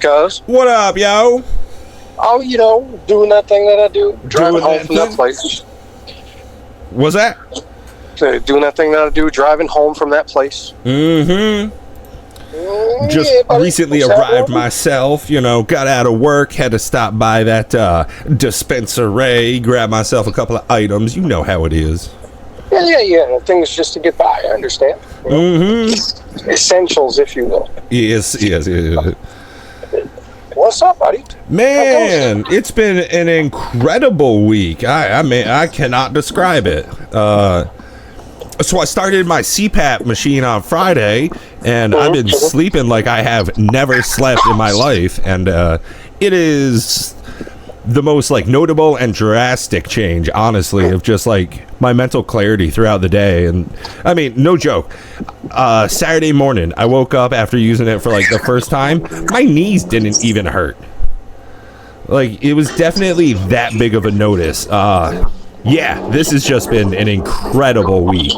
cuz. What up, yo? Oh, doing that thing that I do. Driving home from that place. What's that? Doing that thing that I do. Driving home from that place. Mm-hmm. Just recently arrived myself, got out of work, had to stop by that dispensary, grab myself a couple of items. You know how it is. Yeah. Things just to get by, I understand. Mm-hmm. Essentials, if you will. Yes. What's up, buddy? Man, it's been an incredible week. I mean, I cannot describe it. So I started my CPAP machine on Friday, and I've been sleeping like I have never slept in my life, and it is the most notable and drastic change, honestly, of just my mental clarity throughout the day. And I mean, no joke, Saturday morning I woke up after using it for the first time. My knees didn't even hurt. It was definitely that big of a notice. Yeah, this has just been an incredible week.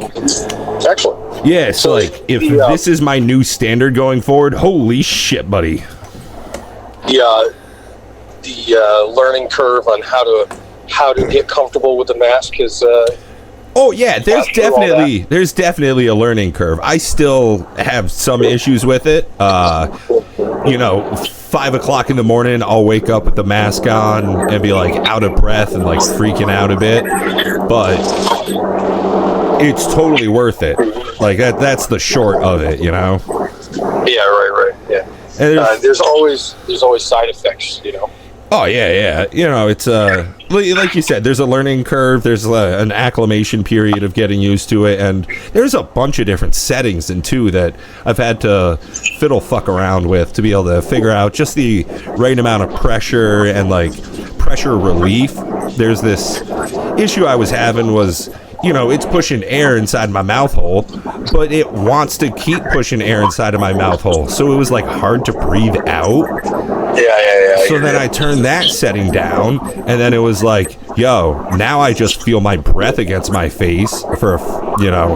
Excellent. Yeah, so if this is my new standard going forward, holy shit, buddy. The learning curve on how to get comfortable with the mask is. Oh yeah, there's definitely a learning curve. I still have some issues with it. 5 o'clock in the morning, I'll wake up with the mask on and be out of breath and freaking out a bit, but it's totally worth it. That's the short of it, Yeah, right. Yeah. And there's always side effects, Oh yeah. It's like you said, there's a learning curve, there's an acclimation period of getting used to it, and there's a bunch of different settings too that I've had to fuck around with to be able to figure out just the right amount of pressure and pressure relief. There's this issue I was having was, it's pushing air inside my mouth hole, but it wants to keep pushing air inside of my mouth hole, so it was hard to breathe out. Yeah. So then I turned that setting down, and then it was now I just feel my breath against my face for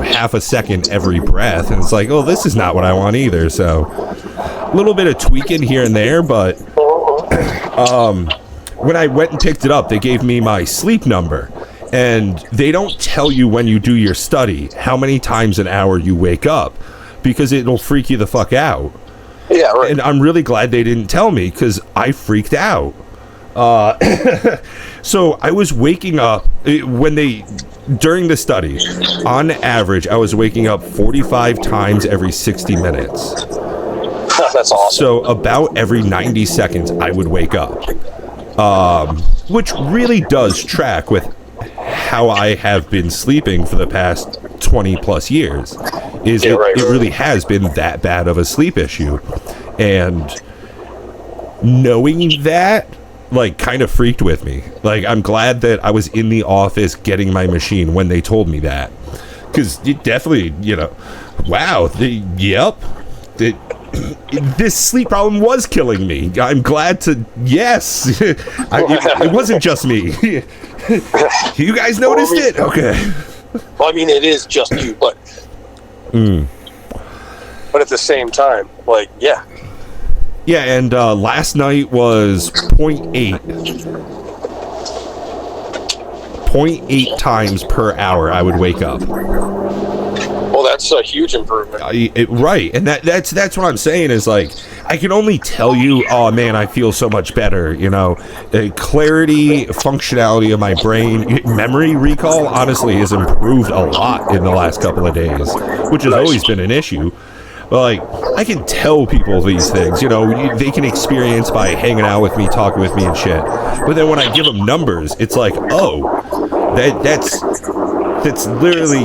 half a second every breath, and it's oh, this is not what I want either. So a little bit of tweaking here and there, but when I went and picked it up, they gave me my sleep number. And they don't tell you when you do your study how many times an hour you wake up, because it'll freak you the fuck out. Yeah, right. And I'm really glad they didn't tell me, because I freaked out. So I was waking up during the study, on average, I was waking up 45 times every 60 minutes. That's awesome. So about every 90 seconds, I would wake up. Which really does track with how I have been sleeping for the past 20 plus years. It really has been that bad of a sleep issue, and knowing that kind of freaked with me. I'm glad that I was in the office getting my machine when they told me that, because it definitely, wow, this sleep problem was killing me. I'm glad to, yes, it wasn't just me. You guys noticed it? Okay. Well, I mean, it is just you, but but at the same time, yeah. Yeah, and last night was 0.8 times per hour I would wake up. Well, that's a huge improvement. Right, and that's what I'm saying is I can only tell you, oh man, I feel so much better. Clarity, functionality of my brain, memory recall, honestly, has improved a lot in the last couple of days, which has always been an issue. But I can tell people these things, they can experience by hanging out with me, talking with me and shit. But then when I give them numbers, it's that's literally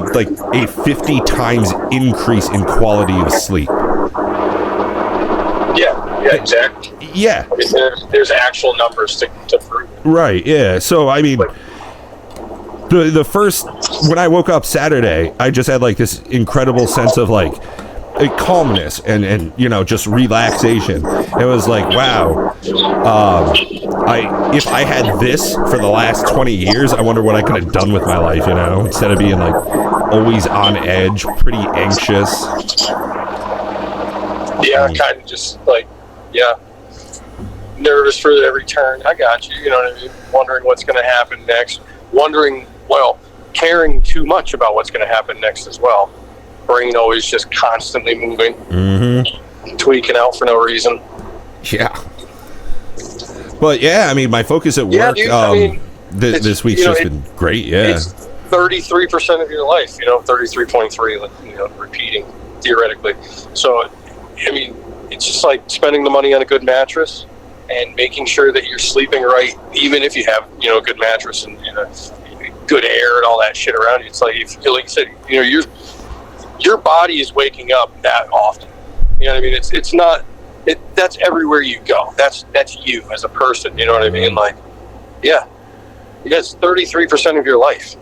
a 50 times increase in quality of sleep. Yeah, exactly. Yeah. I mean, there's actual numbers to prove. Right, yeah. So, I mean, the first, when I woke up Saturday, I just had this incredible sense of a calmness and just relaxation. It was wow, if I had this for the last 20 years, I wonder what I could have done with my life, instead of being always on edge, pretty anxious. Yeah, kind of just yeah. nervous for every turn. I got you. You know what I mean? Wondering what's going to happen next. Caring too much about what's going to happen next as well. Brain always just constantly moving, tweaking out for no reason. Yeah. But yeah, I mean, my focus at work, dude, this week's just been great. Yeah. It's 33% of your life, 33.3, repeating theoretically. So, I mean, it's just like spending the money on a good mattress and making sure that you're sleeping right, even if you have, a good mattress and, good air and all that shit around you. It's like, like you said, your body is waking up that often. You know what I mean? It's not, that's everywhere you go. That's you as a person. You know what I mean? Like, yeah, it's 33% of your life.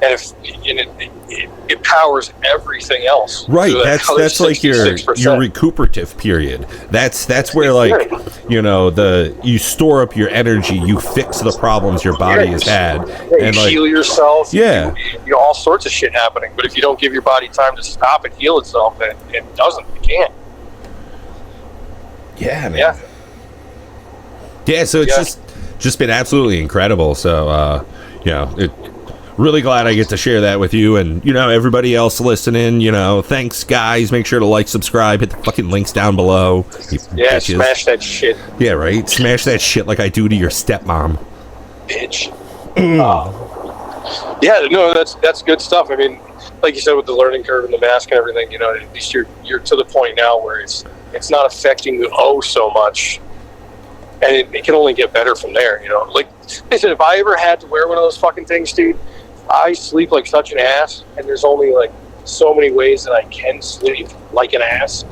And it powers everything else. Right. That's like your recuperative period. That's where, like, you store up your energy, you fix the problems your body has had, and you heal yourself. Yeah. You all sorts of shit happening. But if you don't give your body time to stop and heal itself, then it doesn't. It can't. Yeah, man. Yeah. So it's just been absolutely incredible. So really glad I get to share that with you and, everybody else listening. Thanks, guys. Make sure to like, subscribe, hit the fucking links down below. Yeah, smash that shit. Yeah, right? Smash that shit like I do to your stepmom. Bitch. That's good stuff. I mean, like you said, with the learning curve and the mask and everything, at least you're to the point now where it's not affecting you so much. And it can only get better from there, Like I said, if I ever had to wear one of those fucking things, dude, I sleep like such an ass, and there's only like so many ways that I can sleep like an ass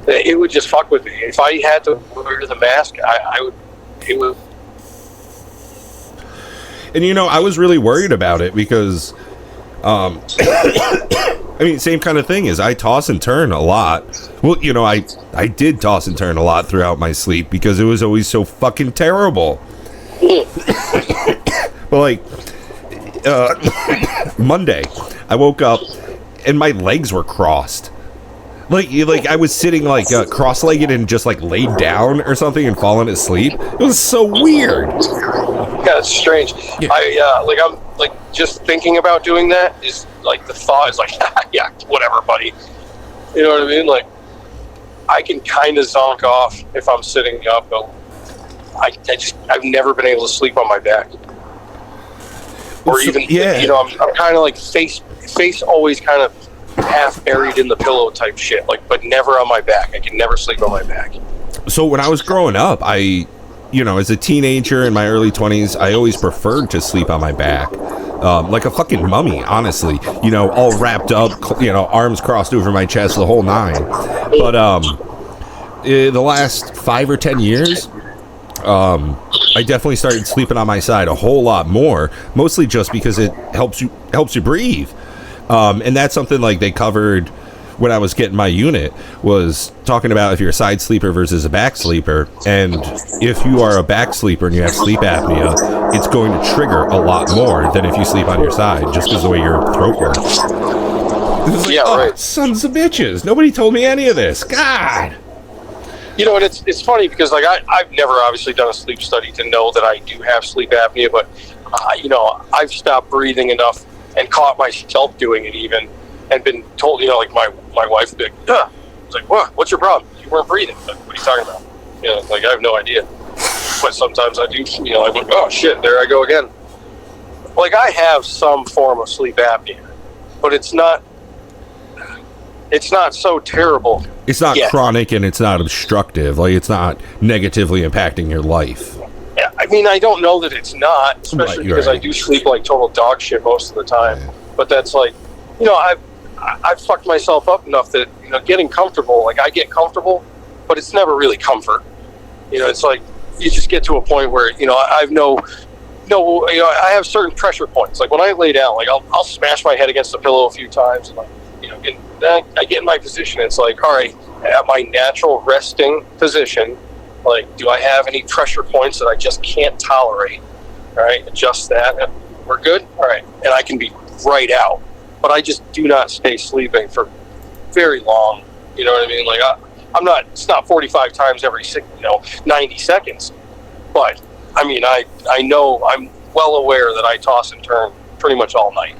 that it would just fuck with me. If I had to wear the mask, it would. And I was really worried about it because, I mean, same kind of thing is I toss and turn a lot. Well, I did toss and turn a lot throughout my sleep because it was always so fucking terrible. But like, Monday, I woke up and my legs were crossed. Like I was sitting like cross-legged and just like laid down or something and falling asleep. It was so weird. Yeah, it's strange. Yeah. I'm like just thinking about doing that is like the thought is like, yeah, whatever, buddy. You know what I mean? Like, I can kind of zonk off if I'm sitting up, but I've never been able to sleep on my back. Or even, I'm kind of like face always kind of half buried in the pillow type shit, like, but never on my back. I can never sleep on my back. So when I was growing up, as a teenager in my early 20s, I always preferred to sleep on my back. Like a fucking mummy, honestly, all wrapped up, arms crossed over my chest, the whole nine. But the last 5 or 10 years, I definitely started sleeping on my side a whole lot more, mostly just because it helps you breathe. And that's something like they covered when I was getting my unit, was talking about if you're a side sleeper versus a back sleeper. And if you are a back sleeper and you have sleep apnea, it's going to trigger a lot more than if you sleep on your side, just because of the way your throat works. Right. Sons of bitches. Nobody told me any of this. God. And it's funny because like I've never obviously done a sleep study to know that I do have sleep apnea, but I've stopped breathing enough and caught myself doing it even, and been told, like my wife would be like, it's like, what? What's your problem? You weren't breathing. Like, what are you talking about? Like I have no idea. But sometimes I do. I went, oh shit, there I go again. Like I have some form of sleep apnea, but it's not so terrible. It's not chronic and it's not obstructive. Like it's not negatively impacting your life. Yeah, I mean, I don't know that it's not, especially because I do sleep like total dog shit most of the time. Yeah. But that's like, I've fucked myself up enough that getting comfortable. Like I get comfortable, but it's never really comfort. It's like you just get to a point where I have certain pressure points. Like when I lay down, like I'll smash my head against the pillow a few times, and like I get in my position. It's like, all right, at my natural resting position, like, do I have any pressure points that I just can't tolerate? All right, adjust that. We're good. All right, and I can be right out. But I just do not stay sleeping for very long. You know what I mean? Like it's not 45 times every 90 seconds, but I mean, I know, I'm well aware that I toss and turn pretty much all night.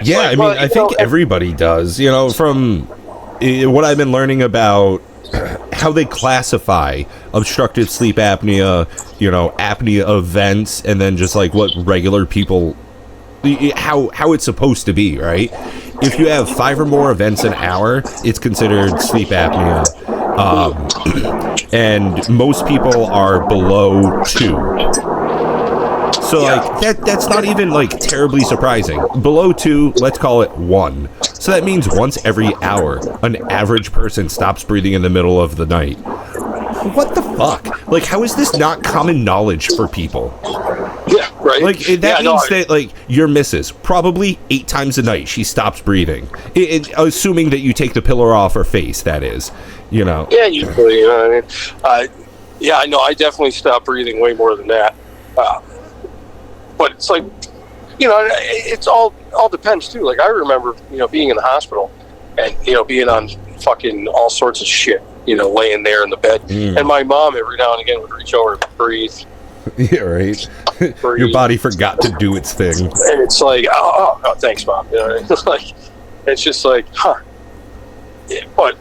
Yeah, I mean, I think everybody does, from what I've been learning about how they classify obstructive sleep apnea, apnea events, and then just like what regular people, how it's supposed to be, right? If you have 5 or more events an hour, it's considered sleep apnea. And most people are below 2. So, that's not even, terribly surprising. Below 2, let's call it 1. So that means once every hour, an average person stops breathing in the middle of the night. What the fuck? How is this not common knowledge for people? Yeah, right. That means that, your missus, probably 8 times a night, she stops breathing. Assuming that you take the pillow off her face, that is, Yeah, usually, I mean? Yeah, I know, I definitely stop breathing way more than that. But it's it's all depends too. I remember, being in the hospital and, being on fucking all sorts of shit, laying there in the bed. And my mom every now and again would reach over and breathe. Yeah, right. Breathe. Your body forgot to do its thing. And it's oh, thanks, Mom. It's just huh. Yeah, but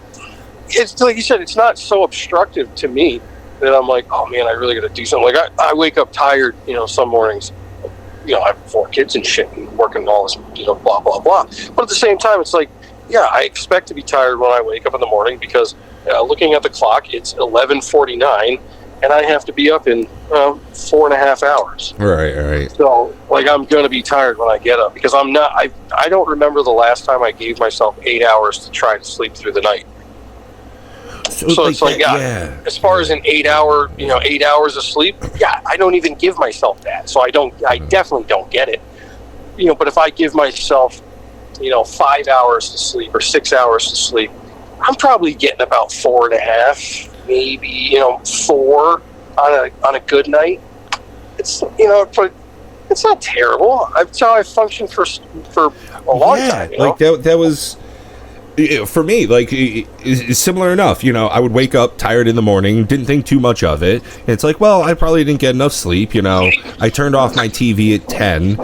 it's like you said, it's not so obstructive to me that I'm oh man, I really got to do something. I wake up tired, some mornings. I have 4 kids and shit and working all this, blah, blah, blah. But at the same time, it's I expect to be tired when I wake up in the morning because looking at the clock, it's 11:49 and I have to be up in 4.5 hours. Right. So, I'm going to be tired when I get up because I'm not, I don't remember the last time I gave myself 8 hours to try to sleep through the night. So it's as far as an 8 hour, 8 hours of sleep, I don't even give myself that. So I definitely don't get it. But if I give myself, 5 hours to sleep or 6 hours to sleep, I'm probably getting about 4.5, maybe, 4 on a good night. It's, but it's not terrible. That's how I functioned for a long time. That was... For me, it's similar enough. I would wake up tired in the morning, didn't think too much of it. And it's well, I probably didn't get enough sleep. I turned off my TV at 10,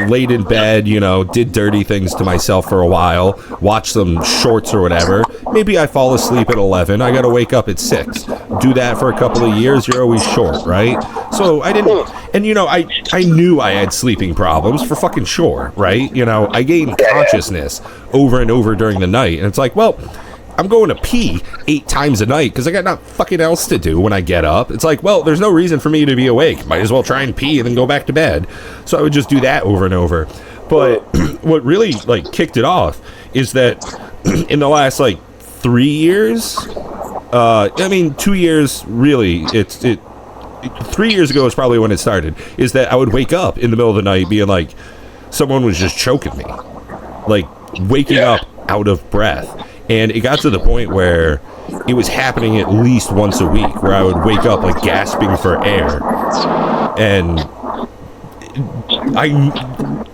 laid in bed, did dirty things to myself for a while, watched some shorts or whatever. Maybe I fall asleep at 11. I got to wake up at 6. Do that for a couple of years. You're always short, right? So I didn't, and I knew I had sleeping problems for fucking sure, right? I gained consciousness over and over during the night. And it's well, I'm going to pee 8 times a night because I got nothing fucking else to do when I get up. It's well, there's no reason for me to be awake. Might as well try and pee and then go back to bed. So I would just do that over and over. But what really kicked it off is that in the last 3 years, 2 years really, 3 years ago is probably when it started, is that I would wake up in the middle of the night being someone was just choking me, waking up out of breath. And it got to the point where it was happening at least once a week where I would wake up gasping for air. And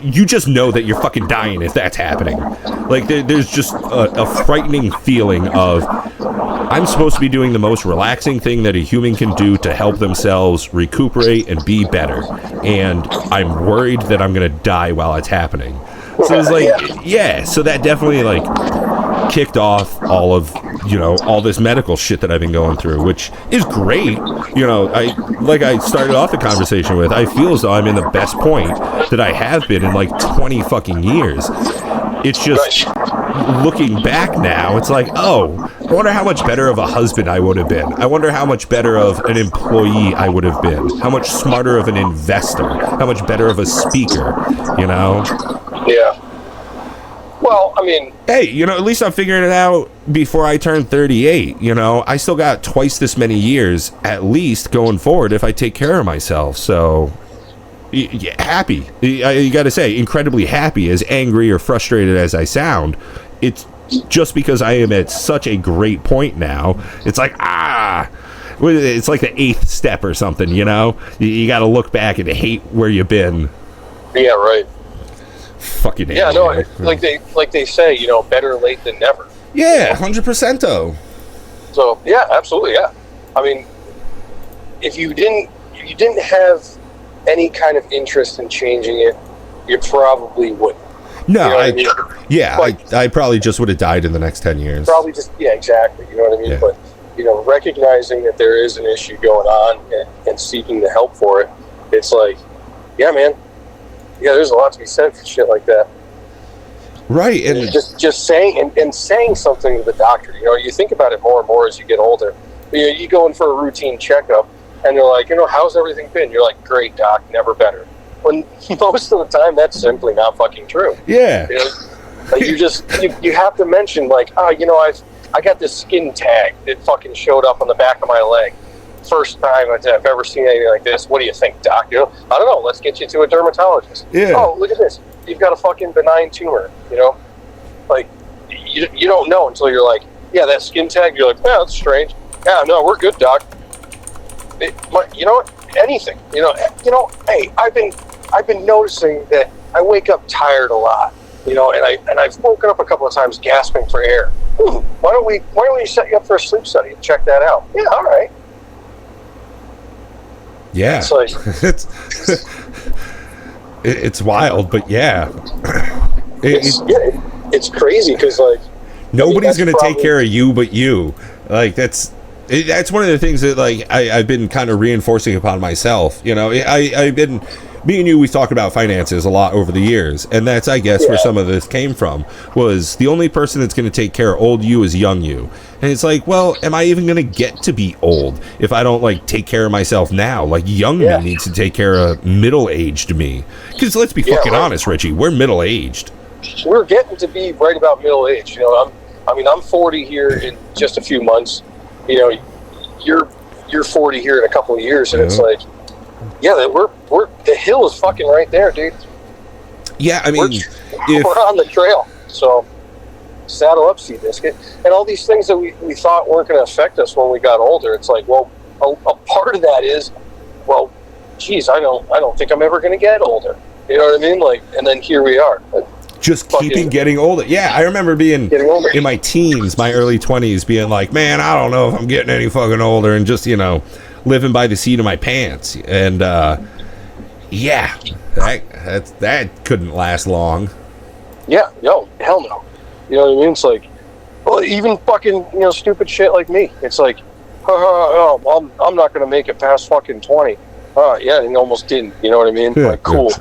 you just know that you're fucking dying if that's happening. There's just a frightening feeling of I'm supposed to be doing the most relaxing thing that a human can do to help themselves recuperate and be better, and I'm worried that I'm gonna die while it's happening. So it's so that definitely kicked off all of all this medical shit that I've been going through, which is great. I started off the conversation with, I feel as though I'm in the best point that I have been in 20 fucking years. It's just looking back now, it's oh, I wonder how much better of a husband I would have been. I wonder how much better of an employee I would have been. How much smarter of an investor. How much better of a speaker, Yeah. Well, I mean... Hey, at least I'm figuring it out before I turn 38, I still got twice this many years, at least, going forward if I take care of myself, so... happy. You gotta say, incredibly happy, as angry or frustrated as I sound. It's just because I am at such a great point now. It's it's like the 8th step or something, you gotta look back and hate where you've been. Yeah, right. Fucking yeah, no, like they say, better late than never. Yeah, 100%. So yeah, absolutely, yeah. I mean, if you didn't have any kind of interest in changing it, you probably wouldn't. No, you know what I mean? Yeah, I probably just would have died in the next 10 years. Probably just, yeah, exactly. You know what I mean? Yeah. But, recognizing that there is an issue going on and seeking the help for it, it's like, yeah, man, yeah, there's a lot to be said for shit like that. Right. And just saying and saying something to the doctor. You think about it more and more as you get older. You go in for a routine checkup, and they're like, how's everything been? You're like, great, doc, never better. When most of the time, that's simply not fucking true. Yeah. Like you have to mention, like, I got this skin tag that fucking showed up on the back of my leg. First time I've ever seen anything like this. What do you think, doc? I don't know. Let's get you to a dermatologist. Yeah. Oh, look at this. You've got a fucking benign tumor. Like you don't know until you're like, yeah, that skin tag. You're like, yeah, that's strange. Yeah, no, we're good, doc. You know what? Anything. Hey, I've been noticing that I wake up tired a lot. And I've woken up a couple of times gasping for air. Why don't we set you up for a sleep study and check that out? Yeah, all right. Yeah. It's like, it's wild, but yeah. It's crazy because nobody's going to take care of you but you. Like that's one of the things that I've been kind of reinforcing upon myself. I've been, me and you, we've talked about finances a lot over the years, and that's, I guess, where some of this came from, was the only person that's going to take care of old you is young you. And it's like, well, am I even going to get to be old if I don't take care of myself now? Young me needs to take care of middle-aged me. Because let's be fucking honest, Richie, we're middle-aged. We're getting to be right about middle age. I'm 40 here in just a few months. You're 40 here in a couple of years, and it's like, yeah, we're the hill is fucking right there, dude. Yeah, I mean, we're on the trail. So saddle up, Seabiscuit, and all these things that we thought weren't going to affect us when we got older. It's like, well, a part of that is, well, geez, I don't think I'm ever going to get older. You know what I mean? And then here we are. Just keeping getting older. Yeah, I remember being in my teens, my early 20s, being like, man, I don't know if I'm getting any fucking older, and just, living by the seat of my pants. And, yeah, that couldn't last long. Yeah, no, hell no. You know what I mean? It's like, well, even fucking, stupid shit like me. It's like, I'm not going to make it past fucking 20. Yeah, and almost didn't. You know what I mean? Yeah, cool.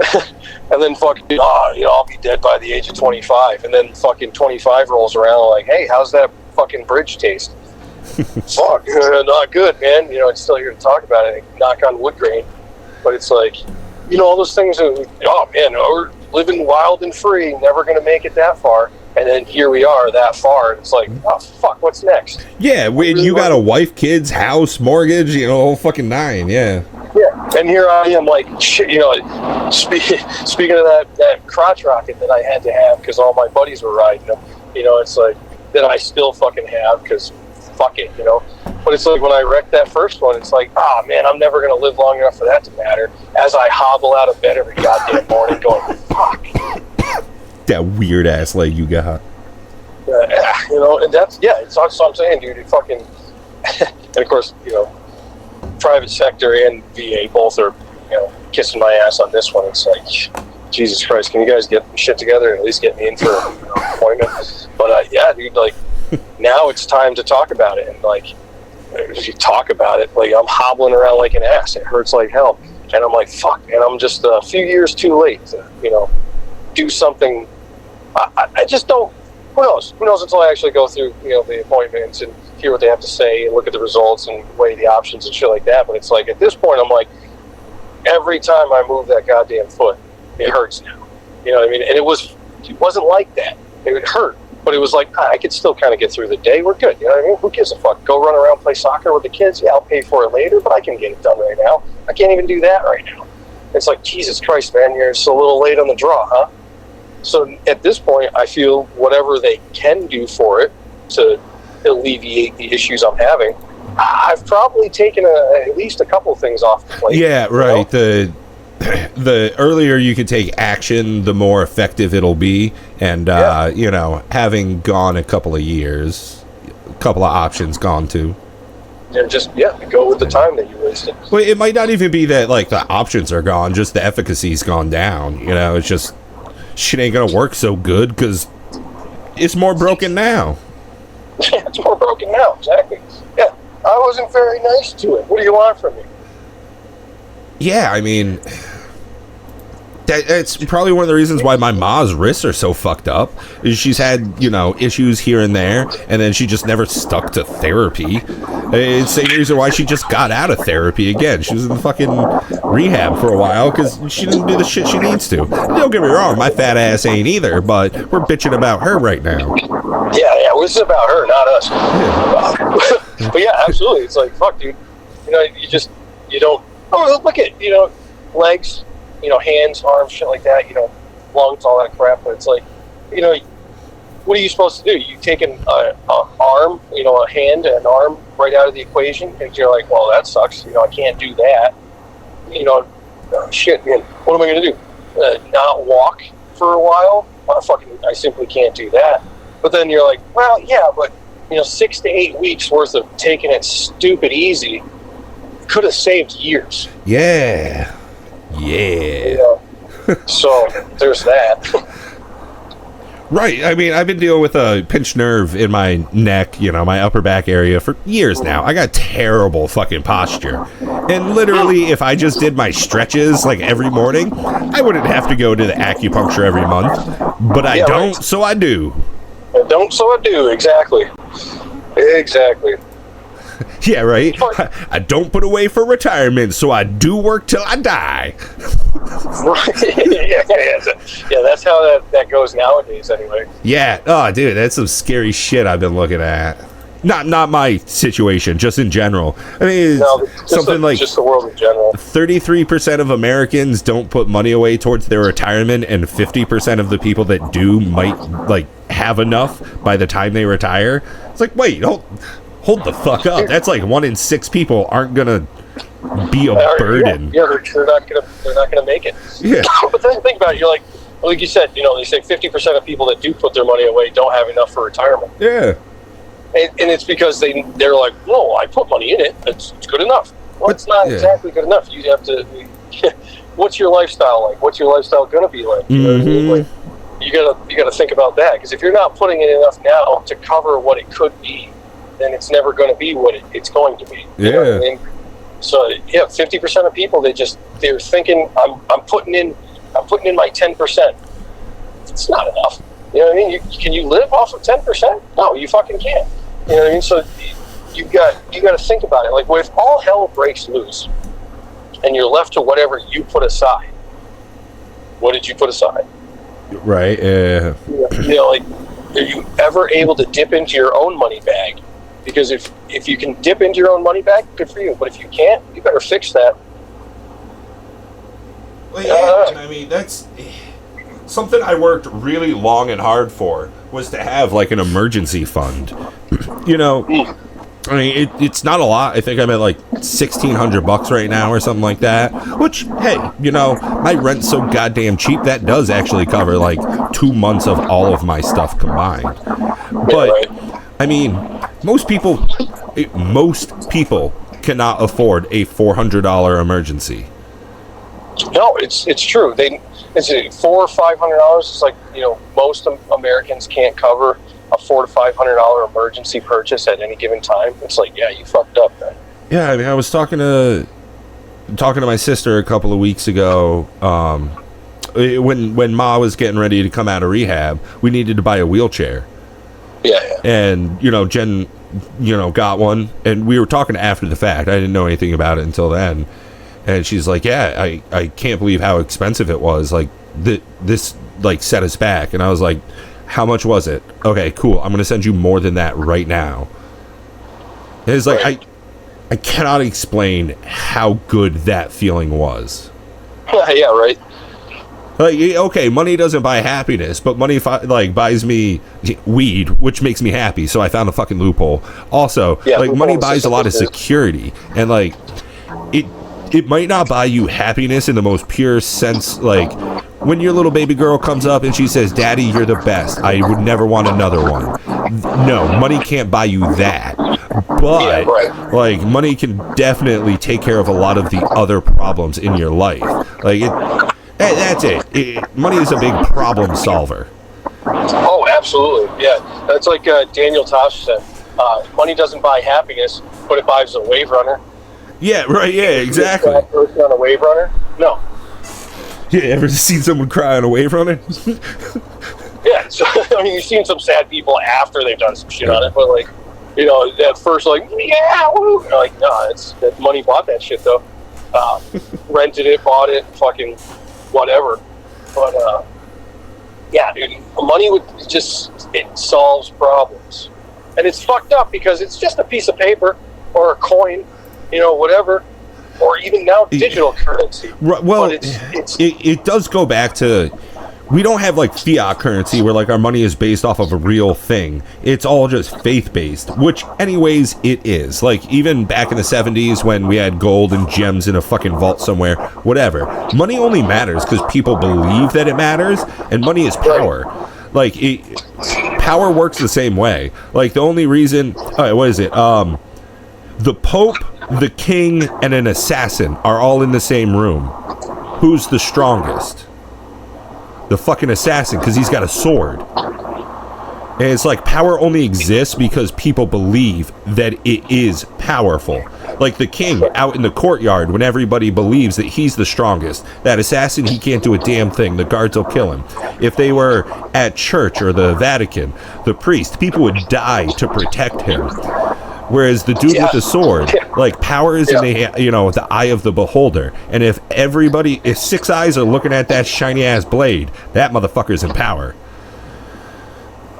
Yeah. And then fucking, I'll be dead by the age of 25. And then fucking 25 rolls around like, hey, how's that fucking bridge taste? Fuck, not good, man. I'm still here to talk about it and knock on wood grain. But it's like, all those things that, we're living wild and free, never going to make it that far. And then here we are that far. And it's like, oh, fuck, what's next? Yeah, you got a wife, kids, house, mortgage, whole fucking nine, yeah. Yeah, and here I am, shit, speaking of that crotch rocket that I had to have because all my buddies were riding them, it's like, that I still fucking have because fuck it, But it's like when I wrecked that first one, it's like, man, I'm never going to live long enough for that to matter. As I hobble out of bed every goddamn morning going, fuck. That weird ass leg you got. And that's, it's what I'm saying, dude. It fucking, and of course, private sector and VA both are, kissing my ass on this one. It's like, Jesus Christ, can you guys get shit together and at least get me in for an appointment? But yeah, dude, now it's time to talk about it. And if you talk about it, I'm hobbling around like an ass. It hurts like hell. And I'm like, fuck, man, I'm just a few years too late to, do something. I just don't, who knows until I actually go through, the appointments and hear what they have to say and look at the results and weigh the options and shit like that. But it's like, at this point, I'm like, every time I move that goddamn foot, it hurts now. You know what I mean? And it wasn't like that. It would hurt, but it was like, I could still kind of get through the day. We're good. You know what I mean? Who gives a fuck? Go run around, play soccer with the kids. Yeah, I'll pay for it later, but I can get it done right now. I can't even do that right now. It's like, Jesus Christ, man, you're just a little late on the draw, huh? So at this point, I feel whatever they can do for it to alleviate the issues I'm having, I've probably taken at least a couple things off the plate. Yeah, right. the earlier you can take action, the more effective it'll be. And, you know, having gone a couple of years, a couple of options gone too. And just, go with the time that you wasted. Well, it might not even be that, like, the options are gone, just the efficacy's gone down. You know, it's just, shit ain't gonna work so good because it's more broken now. Yeah, it's more broken now, exactly. Yeah, I wasn't very nice to it. What do you want from me? Yeah, I mean, that's probably one of the reasons why my ma's wrists are so fucked up. Is she's had, you know, issues here and there, and then she just never stuck to therapy. It's the same reason why she just got out of therapy again. She was in fucking rehab for a while because she didn't do the shit she needs to. Don't get me wrong, my fat ass ain't either, but we're bitching about her right now. Yeah, this is about her, not us. Yeah. But yeah, absolutely. It's like, fuck, dude. You know, you don't. Oh, look at, you know, legs, you know, hands, arms, shit like that, you know, lungs, all that crap. But it's like, you know, what are you supposed to do? You take an arm, you know, a hand and an arm right out of the equation, and you're like, well, that sucks. You know, I can't do that. You know, shit, man, what am I going to do? Not walk for a while? I simply can't do that. But then you're like, well, yeah, but, you know, 6 to 8 weeks worth of taking it stupid easy could have saved years. Yeah. You know? So there's that. Right. I mean, I've been dealing with a pinched nerve in my neck, you know, my upper back area for years now. I got terrible fucking posture. And literally, if I just did my stretches like every morning, I wouldn't have to go to the acupuncture every month. But I don't, right. So I do. I don't, so I do. Exactly. Yeah, right. I don't put away for retirement, so I do work till I die. Yeah, that's how that goes nowadays, anyway. Yeah. Oh, dude, that's some scary shit I've been looking at. Not my situation, just in general. I mean, just the world in general. 33% of Americans don't put money away towards their retirement, and 50% of the people that do might like have enough by the time they retire. It's like, wait, hold the fuck up. That's like 1 in 6 people aren't gonna be a burden. Yeah, they're not gonna make it. Yeah. But then think about it. You're like you said, you know, they say 50% of people that do put their money away don't have enough for retirement. Yeah. And it's because they're like, no, I put money in it. It's good enough. Well, it's not exactly good enough. You have to. What's your lifestyle like? What's your lifestyle gonna be like? You know what I mean? Like, you gotta think about that, because if you're not putting in enough now to cover what it could be, then it's never going to be what it's going to be. Yeah. You know what I mean? So 50% of people, they're thinking I'm putting in my 10%. It's not enough. You know what I mean? Can you live off of 10%? No, you fucking can't. You know what I mean? So you got to think about it. Like, what if all hell breaks loose and you're left to whatever you put aside? What did you put aside? Right. You know, like, are you ever able to dip into your own money bag? Because if you can dip into your own money bag, good for you. But if you can't, you better fix that. Well, yeah, and I mean, that's something I worked really long and hard for, was to have like an emergency fund. You know, I mean, it's not a lot. I think I'm at like $1,600 right now or something like that. Which, hey, you know, my rent's so goddamn cheap that does actually cover like 2 months of all of my stuff combined. But I mean, most people cannot afford a $400 emergency. No, it's true. It's $400 or $500. It's like, you know, most Americans can't cover a $400 to $500 emergency purchase at any given time. It's like, yeah, you fucked up, man. Yeah, I mean, I was talking to my sister a couple of weeks ago. When Ma was getting ready to come out of rehab, we needed to buy a wheelchair. Yeah. And, you know, Jen, you know, got one, and we were talking after the fact. I didn't know anything about it until then. And she's like, yeah, I can't believe how expensive it was. Like, this, like, set us back. And I was like, how much was it? Okay, cool. I'm going to send you more than that right now. And it's like, right. I cannot explain how good that feeling was. Yeah, right. Like, okay, money doesn't buy happiness, but money buys me weed, which makes me happy. So I found a fucking loophole. Also, money buys a lot of security, and like it might not buy you happiness in the most pure sense, like when your little baby girl comes up and she says, "Daddy, you're the best. I would never want another one." No, money can't buy you that. But like money can definitely take care of a lot of the other problems in your life. Like that's it. Money is a big problem solver. Oh, absolutely. Yeah, that's like Daniel Tosh said. Money doesn't buy happiness, but it buys a wave runner. Yeah, right. Yeah, exactly. Person on a wave runner? No. Yeah, ever seen someone cry on a wave runner? Yeah, so I mean, you've seen some sad people after they've done some shit on it, but like, you know, at first, like, yeah, woo. Like, no, it's that money bought that shit though. Rented it, bought it, fucking whatever. But yeah, dude, money it solves problems, and it's fucked up because it's just a piece of paper or a coin, you know, whatever, or even now digital currency. Well, it does go back to, we don't have like fiat currency where like our money is based off of a real thing. It's all just faith-based, which anyways it is. Like even back in the 70s when we had gold and gems in a fucking vault somewhere, whatever. Money only matters because people believe that it matters, and money is power. Like power works the same way. Like the only reason, what is it? The Pope, the King, and an assassin are all in the same room. Who's the strongest? The fucking assassin, because he's got a sword. And it's like power only exists because people believe that it is powerful. Like the king out in the courtyard, when everybody believes that he's the strongest. That assassin, he can't do a damn thing. The guards will kill him. If they were at church or the Vatican, the priest, people would die to protect him. Whereas the dude with the sword, like power is in the eye of the beholder. And if six eyes are looking at that shiny ass blade, that motherfucker's in power.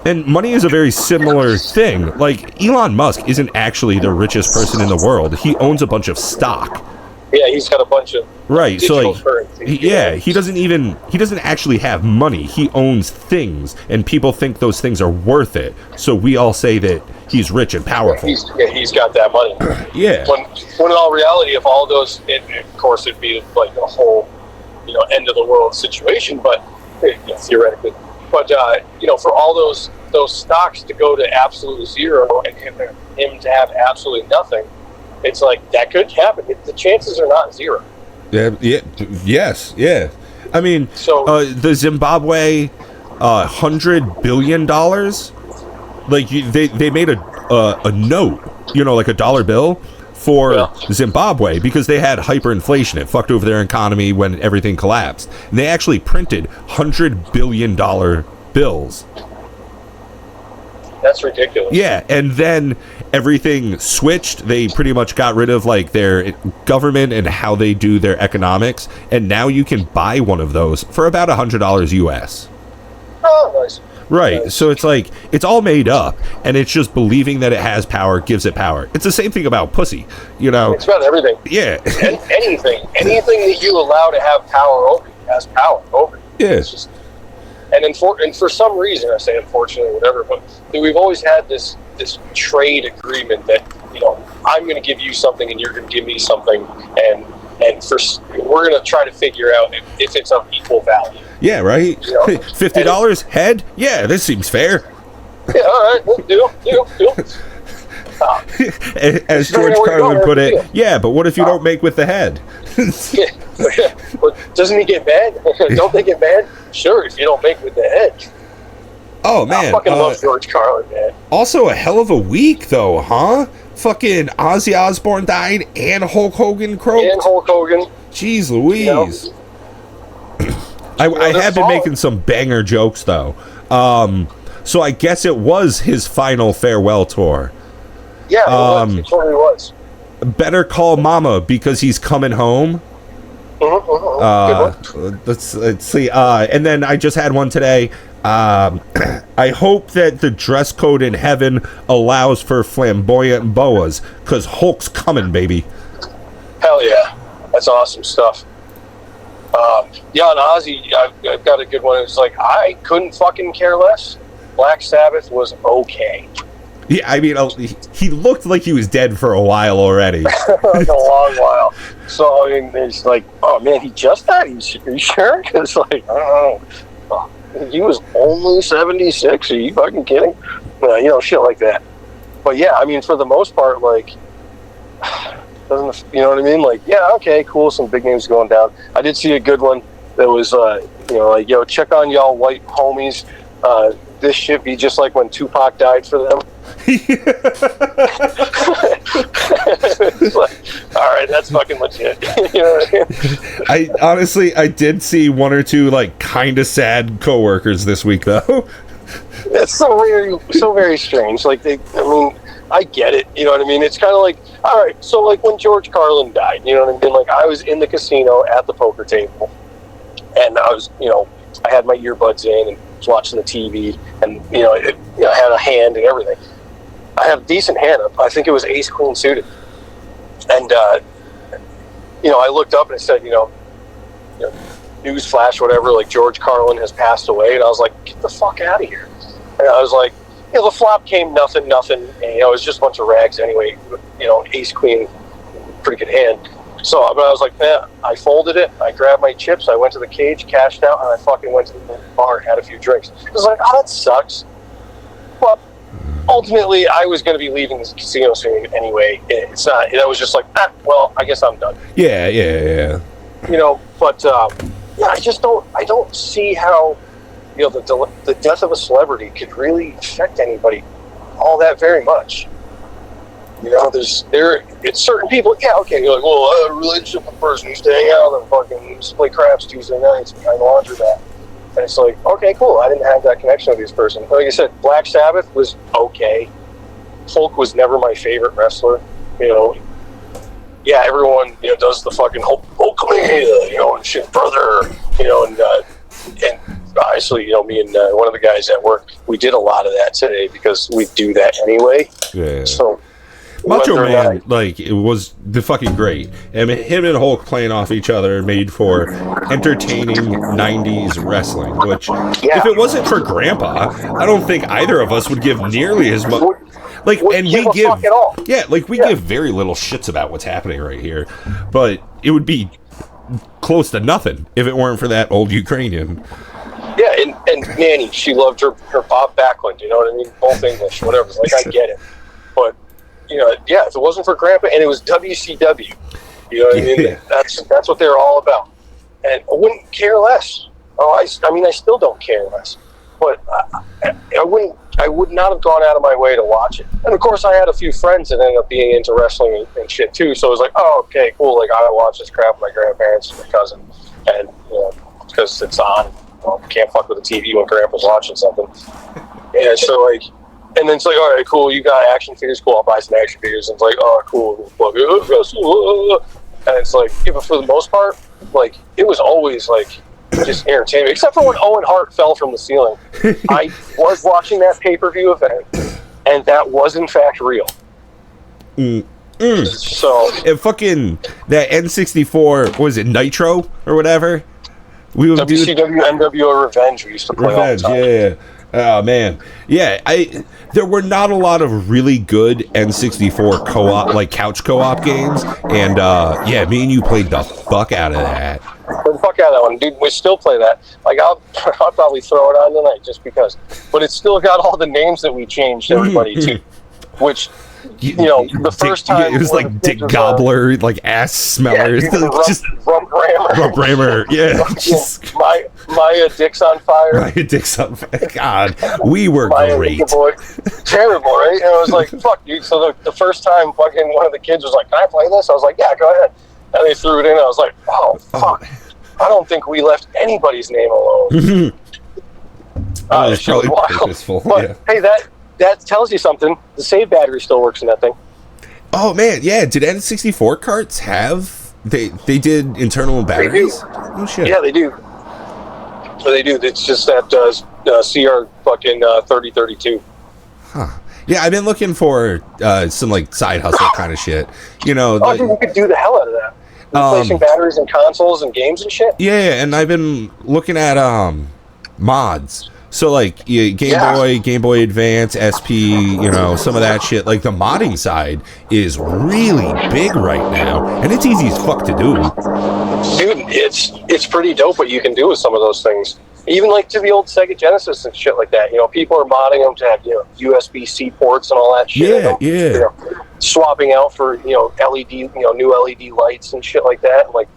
And money is a very similar thing. Like Elon Musk isn't actually the richest person in the world. He owns a bunch of stock. Yeah, he's got a bunch of digital currency. He doesn't actually have money. He owns things, and people think those things are worth it. So we all say that he's rich and powerful. He's got that money. Yeah. When in all reality, if all those, of course, it'd be like a whole, end of the world situation. But theoretically, but for all those stocks to go to absolute zero and him to have absolutely nothing. It's like that could happen. The chances are not zero. Yes. I mean, so the Zimbabwe, $100 billion. Like they made a note, like a dollar bill for Zimbabwe because they had hyperinflation. It fucked over their economy when everything collapsed. And they actually printed $100 billion bills. That's ridiculous. Yeah, and then everything switched. They pretty much got rid of like their government and how they do their economics, and now you can buy one of those for about $100 US. Oh, nice. Right, nice. So it's like it's all made up, and it's just believing that it has power gives it power. It's the same thing about pussy, It's about everything. Yeah, anything that you allow to have power over you has power over you. Yeah. It's just, and for some reason, I say unfortunately, whatever, but we've always had this trade agreement that I'm going to give you something and you're going to give me something, and we're going to try to figure out if it's of equal value. Yeah, right. $50 head. Yeah, this seems fair. Yeah, all right, deal. As George Carlin put it, yeah, but what if you don't make with the head? But doesn't he get mad? Don't they get mad? Sure, if you don't make with the head. Oh, man. I fucking love George Carlin, man. Also a hell of a week, though, huh? Fucking Ozzy Osbourne died and Hulk Hogan croaked. And Hulk Hogan. Jeez Louise. I have been making some banger jokes, though. So I guess it was his final farewell tour. Yeah, it totally was. Better call Mama because he's coming home. Let's see. And then I just had one today. I hope that the dress code in heaven allows for flamboyant boas because Hulk's coming, baby. Hell yeah. That's awesome stuff. On Ozzy, I've got a good one. It's like, I couldn't fucking care less. Black Sabbath was okay. Yeah, I mean, he looked like he was dead for a while already. Like a long while. So, I mean, it's like, oh, man, he just died? Are you sure? Because, like, I don't know. He was only 76. Are you fucking kidding? You know, shit like that. But, yeah, I mean, for the most part, like, doesn't, you know what I mean? Like, yeah, okay, cool, some big names going down. I did see a good one that was, you know, like, yo, check on y'all white homies. This should be just like when Tupac died for them. It's like, all right, that's fucking legit. You know what I mean? I honestly, I did see one or two like kind of sad coworkers this week, though. It's so very strange. Like I mean, I get it. You know what I mean? It's kind of like, all right, so like when George Carlin died, you know what I mean? Like I was in the casino at the poker table, and I was, you know, I had my earbuds in and was watching the TV, and you know, I had a hand and everything. I had a decent hand. I think it was ace queen suited, and you know, I looked up and it said, you know, news flash, whatever. Like George Carlin has passed away, and I was like, get the fuck out of here. And I was like, you know, the flop came nothing, and you know, it was just a bunch of rags anyway. You know, ace queen, pretty good hand. So, but I was like, man, I folded it, I grabbed my chips, I went to the cage, cashed out, and I fucking went to the bar and had a few drinks. It was like, oh, that sucks. But ultimately, I was going to be leaving this casino soon anyway. It's not, that was just like, well, I guess I'm done. Yeah. You know, but, yeah, I don't see how, you know, the death of a celebrity could really affect anybody all that very much. You know, it's certain people, yeah, okay, you're like, well, I have a relationship with a person who's staying out and fucking used to play craps Tuesday nights behind the laundromat. And it's like, okay, cool, I didn't have that connection with this person. Like I said, Black Sabbath was okay. Hulk was never my favorite wrestler. You know, yeah, everyone, you know, does the fucking Hulk me, you know, and shit, brother, you know, and obviously, you know, me and one of the guys at work, we did a lot of that today because we do that anyway. Yeah. So, Macho Man, like, it was the fucking great. I mean, him and Hulk playing off each other made for entertaining 90s wrestling, which, if it wasn't for Grandpa, I don't think either of us would give nearly as much. Like, and we give, give very little shits about what's happening right here, but it would be close to nothing if it weren't for that old Ukrainian. Yeah, and Nanny, she loved her Bob Backlund, you know what I mean? Both English, whatever. Like, I get it. But, you know, yeah, if it wasn't for Grandpa, and it was WCW, you know what I mean? That's what they're all about. And I wouldn't care less. I mean, I still don't care less. But I would not have gone out of my way to watch it. And of course, I had a few friends that ended up being into wrestling and shit too. So it was like, oh, okay, cool. Like, I watch this crap with my grandparents and my cousin, and you know, because it's on. Well, can't fuck with the TV when Grandpa's watching something. And so like, and then it's like, all right, cool. You got action figures, cool. I'll buy some action figures. And it's like, oh, cool. And it's like, yeah, but for the most part, like, it was always like just entertainment, except for when Owen Hart fell from the ceiling. I was watching that pay-per-view event, and that was in fact real. So, and fucking that N64, what was it, Nitro or whatever? We would WCW NWO Revenge. We used to play all the time. Yeah. Oh man, yeah. There were not a lot of really good N64 co-op, like couch co-op games, and yeah, me and you played the fuck out of that. The fuck out of that one, dude. We still play that. Like, I'll probably throw it on tonight just because. But it's still got all the names that we changed everybody to, which. You know, the first time it was like Dick Gobbler, like ass smellers, just Rump Rammer, yeah. Maya Dick's on fire. Maya Dick's on fire. God, we were great. Boy. Terrible, right? And I was like, fuck, dude. So the first time, fucking one of the kids was like, "Can I play this?" I was like, "Yeah, go ahead." And they threw it in. I was like, "Oh fuck." I don't think we left anybody's name alone. It was probably purposeful. But hey, that tells you something. The save battery still works in that thing. Oh man, yeah. Did N64 carts have they did internal batteries? Oh shit. Yeah, they do. They do. It's just that CR fucking 3032. Huh. Yeah, I've been looking for some like side hustle kind of shit. You know, I think we could do the hell out of that. Replacing batteries in consoles and games and shit. Yeah, and I've been looking at mods So like Game Boy Advance, SP, some of that shit. Like the modding side is really big right now, and it's easy as fuck to do. Dude, it's pretty dope what you can do with some of those things. Even like to the old Sega Genesis and shit like that. People are modding them to have USB-C ports and all that shit. Yeah. Swapping out for LED, new LED lights and shit like that. Like,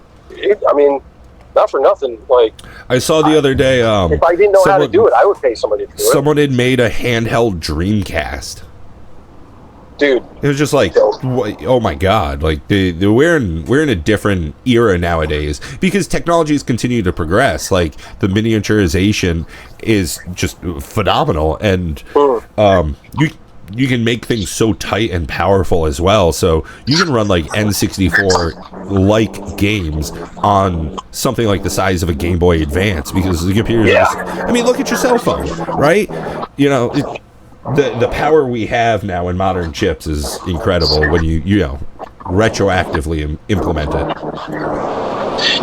not for nothing. Like, I saw the other day. If I didn't know how to do it, I would pay somebody to do it. Someone had made a handheld Dreamcast. Dude, it was just like, oh my god! Like we're in a different era nowadays because technologies continue to progress. Like the miniaturization is just phenomenal, and you can make things so tight and powerful as well. So you can run like N64 like games on something like the size of a Game Boy Advance because the computer. Look at your cell phone, right? The power we have now in modern chips is incredible when you retroactively implement it.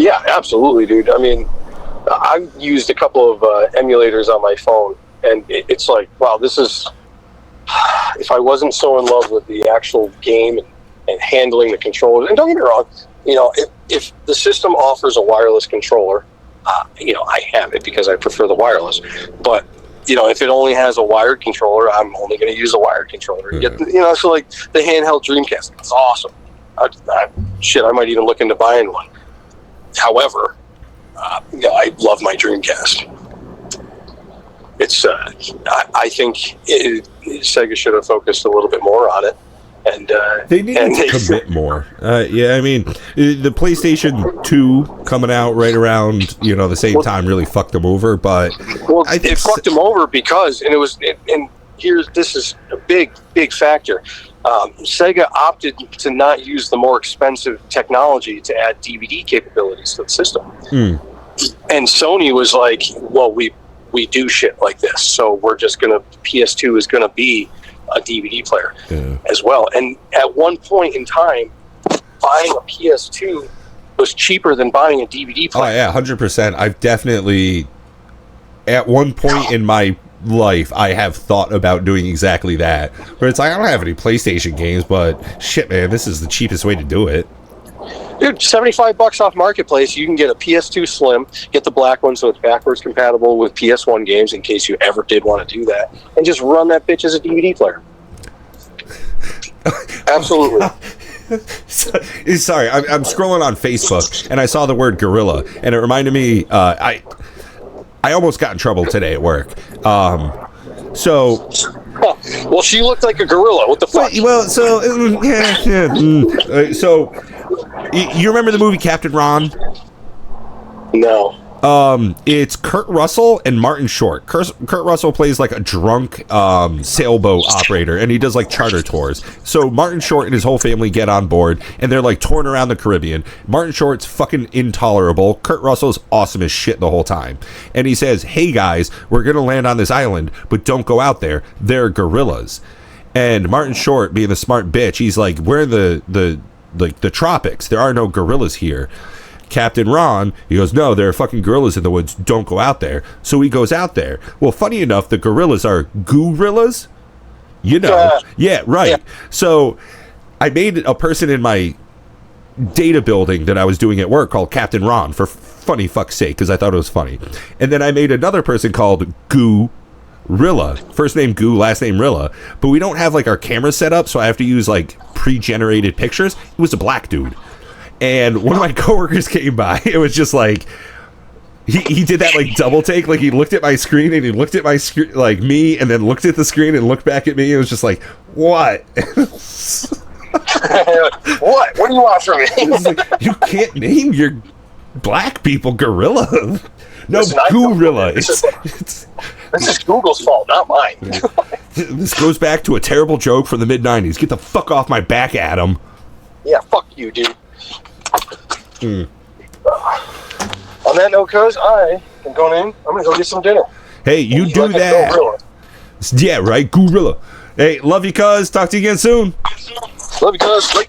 Yeah, absolutely, dude. I've used a couple of emulators on my phone, and it's like, wow, this is... If I wasn't so in love with the actual game and handling the controllers, and don't get me wrong, if the system offers a wireless controller, I have it because I prefer the wireless, but if it only has a wired controller, I'm only going to use a wired controller. Mm-hmm. So like the handheld Dreamcast, it's awesome. I might even look into buying one. However, I love my Dreamcast. It's, I think Sega should have focused a little bit more on it. And they need to commit more. The PlayStation 2 coming out right around the same time really fucked them over. But it fucked them over because, this is a big factor. Sega opted to not use the more expensive technology to add DVD capabilities to the system, and Sony was like, "Well, we do shit like this, so we're just gonna PS2 is gonna be a DVD player as well." And at one point in time, buying a PS2 was cheaper than buying a DVD player. Oh yeah, 100%. I've definitely, at one point in my life, I have thought about doing exactly that. Where it's like, I don't have any PlayStation games, but shit, man, this is the cheapest way to do it. Dude, $75 off Marketplace, you can get a PS2 Slim, get the black one so it's backwards compatible with PS1 games in case you ever did want to do that, and just run that bitch as a DVD player. Absolutely. Sorry, I'm scrolling on Facebook, and I saw the word gorilla, and it reminded me, I almost got in trouble today at work. So... Well, she looked like a gorilla. What the fuck? Well, so... So... You remember the movie Captain Ron? No. It's Kurt Russell and Martin Short. Kurt Russell plays like a drunk sailboat operator, and he does like charter tours. So Martin Short and his whole family get on board, and they're like touring around the Caribbean. Martin Short's fucking intolerable. Kurt Russell's awesome as shit the whole time. And he says, "Hey guys, we're gonna land on this island, but don't go out there. There are gorillas." And Martin Short, being the smart bitch, he's like, "We're in the tropics. There are no gorillas here." Captain Ron, he goes, "No, there are fucking gorillas in the woods. Don't go out there." So he goes out there. Well, funny enough, the gorillas are gorillas. Yeah, right. Yeah. So I made a person in my data building that I was doing at work called Captain Ron for funny fuck's sake, because I thought it was funny. And then I made another person called Rilla, first name Goo, last name Rilla, but we don't have like our camera set up, so I have to use like pre-generated pictures. It was a black dude, and one of my coworkers came by. It was just like he did that like double take, like he looked at my screen and he looked at my screen, like me, and then looked at the screen and looked back at me. It was just like, what? What do you want from me? Like, you can't name your black people gorilla. No, gorilla. This is Google's fault, not mine. This goes back to a terrible joke from the mid-'90s. Get the fuck off my back, Adam. Yeah, fuck you, dude. On that note, cuz, I am going in. I'm going to go get some dinner. Hey, you do that. Gorilla. Yeah, right, gorilla. Hey, love you, cuz. Talk to you again soon. Love you, cuz. Bye.